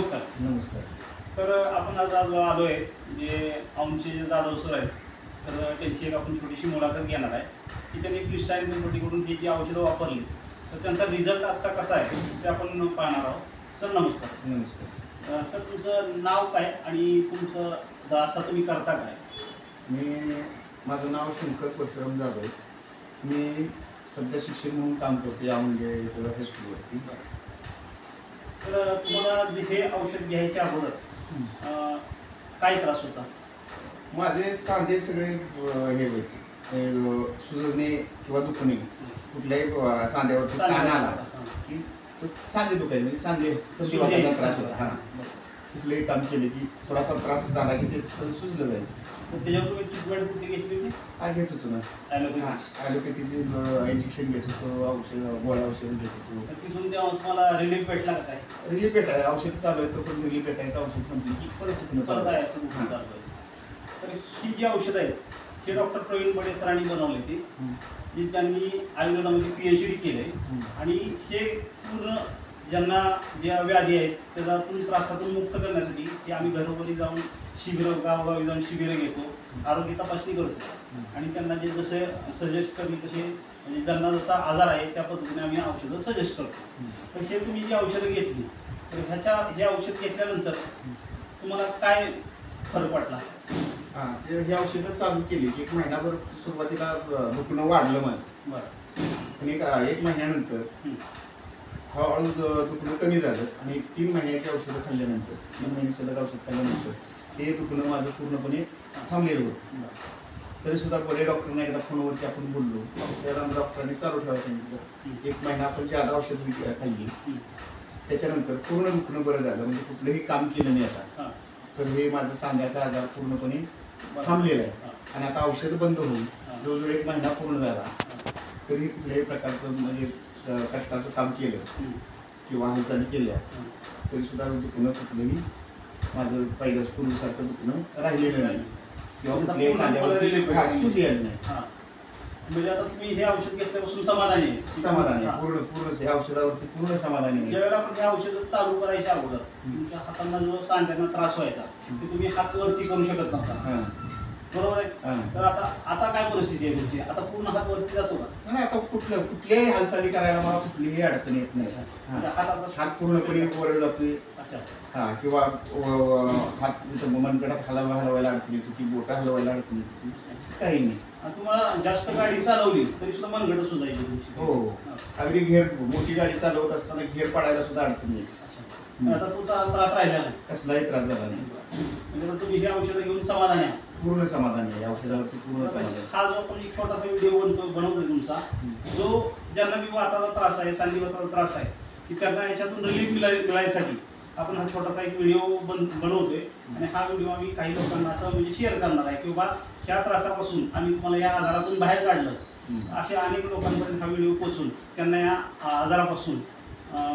नमस्कार. नमस्कार. तर आपण आज आलो आहे जे आमचे जे जाधव सर आहेत, तर त्यांची एक आपण छोटीशी मुलाखत घेणार आहे की त्यांनी क्रिस्टाईन कंपनीकडून ही जी औषधं वापरली तर त्यांचा रिझल्ट आजचा कसा आहे ते आपण पाहणार आहोत. सर नमस्कार. नमस्कार. सर तुमचं नाव काय आणि तुमचं आता तुम्ही करता काय? माझं नाव शंकर परशुराम जाधव. मी सध्या शिक्षक म्हणून काम करतो या म्हणजे इथं हायस्कूलवरती. तर तुम्हाला हे औषध घ्यायच्या अगोदर काय त्रास होता? माझे सांधे सगळे हे व्हायचे, सुजणे किंवा दुखणे, कुठल्याही सांध्यावरती ताण आला की तो सांधे दुखायचे, म्हणजे संधिवाताचा त्रास होता. हां, कुठलंही काम केले की थोडासा त्रास झाला की ते सुजलं जायचं. त्याच्यावर तुम्ही ट्रीटमेंट कुठे घेतली होती? काय घेत होतो ना, ॲलोपॅथीचे इंजेक्शन घेत होतो, गोळ्या औषध घेत होतो. तिथून तेव्हा तुम्हाला रिलीफ भेटला का काय? रिलीफ भेटाय औषध चालू आहे तो पण रिलीफ भेटायचं, औषध संपली की परत तिथून चालू आहे. तर ही जी औषध आहेत हे डॉक्टर प्रवीण बडे सरांनी बनवली ती, जी त्यांनी आयुर्वेदामध्ये PhD केले आणि हे पूर्ण ज्यांना ज्या व्याधी आहेत त्याच्यातून त्रासातून मुक्त करण्यासाठी हे आम्ही घरोघरी जाऊन शिबिरं, गावोगावी जाऊन शिबिरं घेतो, आरोग्य तपासणी करतो आणि त्यांना जे जसे सजेस्ट करणे तसे, म्हणजे ज्यांना जसा आजार आहे त्या पद्धतीने आम्ही औषधं सजेस्ट करतो. तर हे तुम्ही जी औषधं घेतली तर हे औषध घेतल्यानंतर तुम्हाला काय फरक पडला? हां, ते ही औषधं चालू केली की 1 महिनाभर सुरुवातीला दुखणं वाढलं माझं. बरं. पण एक महिन्यानंतर हळूहळू दुखणं कमी झालं आणि 3 महिन्याची औषधं खाल्ल्यानंतर, 3 महिने सलग औषध खाल्ल्यानंतर ते दुखणं माझं पूर्णपणे थांबलेलं होतं. तरी सुद्धा बरे डॉक्टरने एकदा फोनवरती आपण बोललो, त्याला डॉक्टरांनी चालू ठेवायला सांगितलं. 1 महिना आपण ज्यादा औषधं खाल्ली त्याच्यानंतर पूर्ण दुखणं बरं झालं, म्हणजे कुठलंही काम केलं नाही आता. तर हे माझं सांध्याचा आजार पूर्णपणे थांबलेला आहे आणि आता औषध बंद होऊन जवळजवळ 1 महिना पूर्ण झाला तरी कुठल्याही प्रकारचं म्हणजे कष्टाचं काम केलं किंवा हालचाली केल्या तरी सुद्धा दुखणं कुठलंही माझं पहिलं पूर्वीसारखं दुखणं राहिलेलं नाही किंवा कुठल्याही सांध्यावरती सूज यायला नाही. म्हणजे आता तुम्ही हे औषध घेतल्यापासून समाधानी आहे? समाधानी आहे, पूर्ण हे औषधावरती पूर्ण समाधानी आहे. ज्यावेळेला आपण हे औषध चालू करायच्या अगोदर तुमच्या हातांना जो सांध्यांना त्रास व्हायचा ते तुम्ही हात वरती करू शकत नव्हता, बरोबर आहे? तर आता काय परिस्थिती आहे तुमची? आता पूर्ण हात वरती जातो का? नाही, आता कुठल्याही हालचाली करायला मला कुठलीही अडचण येत नाही. हात पूर्णपणे वर जातोय. हा, किंवा हात मनगटात हलवायला अडचण येत होती, बोटा हलवायला अडचण येत होती, काही नाही. तुम्हाला जास्त गाडी चालवली तरी सुद्धा मनगट सुजायची तुमची? हो, अगदी मोठी गाडी चालवत असताना घेर पाडायला सुद्धा अडचण यायची. आता तुमचा त्रास राहिला नाही? कसलाही त्रास झाला नाही. म्हणजे तुम्ही हे औषधं घेऊन समाधानी आहे? पूर्ण समाधानी आहे, औषधावरती पूर्ण समाधान. हा जो आपण एक छोटासा व्हिडिओ बनवतोय तुमचा, जो ज्यांना की वाताचा त्रास आहे, सांधिवाताचा त्रास आहे की त्यांना याच्यातून रिलीफ मिळायसाठी आपण हा छोटासा एक व्हिडिओ बनवतोय आणि हा व्हिडिओ आम्ही काही लोकांना असं म्हणजे शेअर करणार आहे की बाबा ह्या त्रासापासून आम्ही तुम्हाला या आजारातून बाहेर काढलं. अशा अनेक लोकांपर्यंत हा व्हिडिओ पोहोचून त्यांना या आजारापासून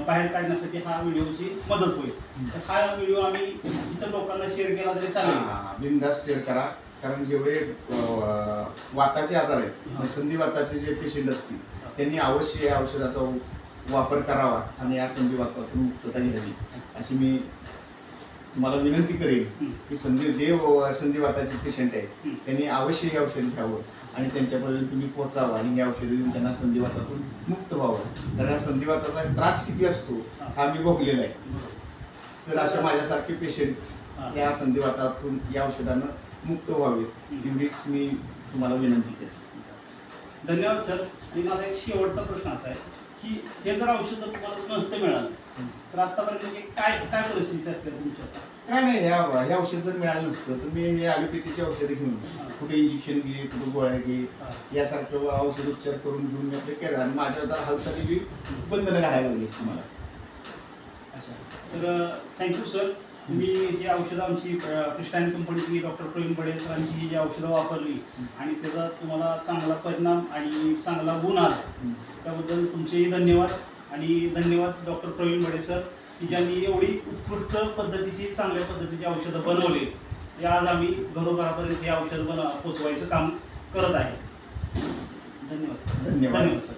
बाहेर काढण्यासाठी हा व्हिडिओची मदत होईल. तर हा व्हिडिओ आम्ही इतर लोकांना शेअर केला तरी चालेल? बिनधास्त शेअर करा, कारण जेवढे वाताचे आजार आहेत, संधिवाताचे जे पेशंट असतील त्यांनी अवश्य या औषधाचा वापर करावा आणि या संधिवातातून मुक्तता घ्यावी अशी मी तुम्हाला विनंती करेन की जे संधिवाताचे पेशंट आहेत त्यांनी अवश्य हे औषध घ्यावं आणि त्यांच्यापर्यंत तुम्ही पोहोचावं आणि हे औषध देऊन त्यांना संधिवातातून मुक्त व्हावं. कारण हा संधिवाताचा त्रास किती असतो हा मी भोगलेला आहे. तर अशा माझ्यासारखे पेशंट या संधिवातातून या औषधानं मुक्त व्हावे एवढीच मी तुम्हाला विनंती करते. धन्यवाद सर. आणि माझा एक शेवटचा प्रश्न असा आहे की हे जर औषध तुम्हाला नसतं मिळालं तर आतापर्यंत म्हणजे काय परिस्थिती असते तुमच्या? काय नाही, हे औषध जर मिळालं नसतं तर मी हे ॲलोपॅथीची औषधं घेऊन कुठे इंजेक्शन घे, कुठे गोळ्या घे, यासारखं औषध उपचार करून घेऊन मी आपले केलं आणि माझ्या आता हालचाली बी बंधनं घालायला लागलीच तुम्हाला. अच्छा, तर थँक्यू सर. तुम्ही ही औषधं आमची क्रिस्टाईन कंपनीची डॉक्टर प्रवीण बडे सरांची ही जी औषधं वापरली आणि त्याचा तुम्हाला चांगला परिणाम आणि चांगला गुण आला त्याबद्दल तुमचेही धन्यवाद. आणि धन्यवाद डॉक्टर प्रवीण बडे सर की ज्यांनी एवढी उत्कृष्ट पद्धतीची चांगल्या पद्धतीची औषधं बनवली. ते आज आम्ही घरोघरापर्यंत हे औषध पोचवायचं काम करत आहे. धन्यवाद. धन्यवाद सर.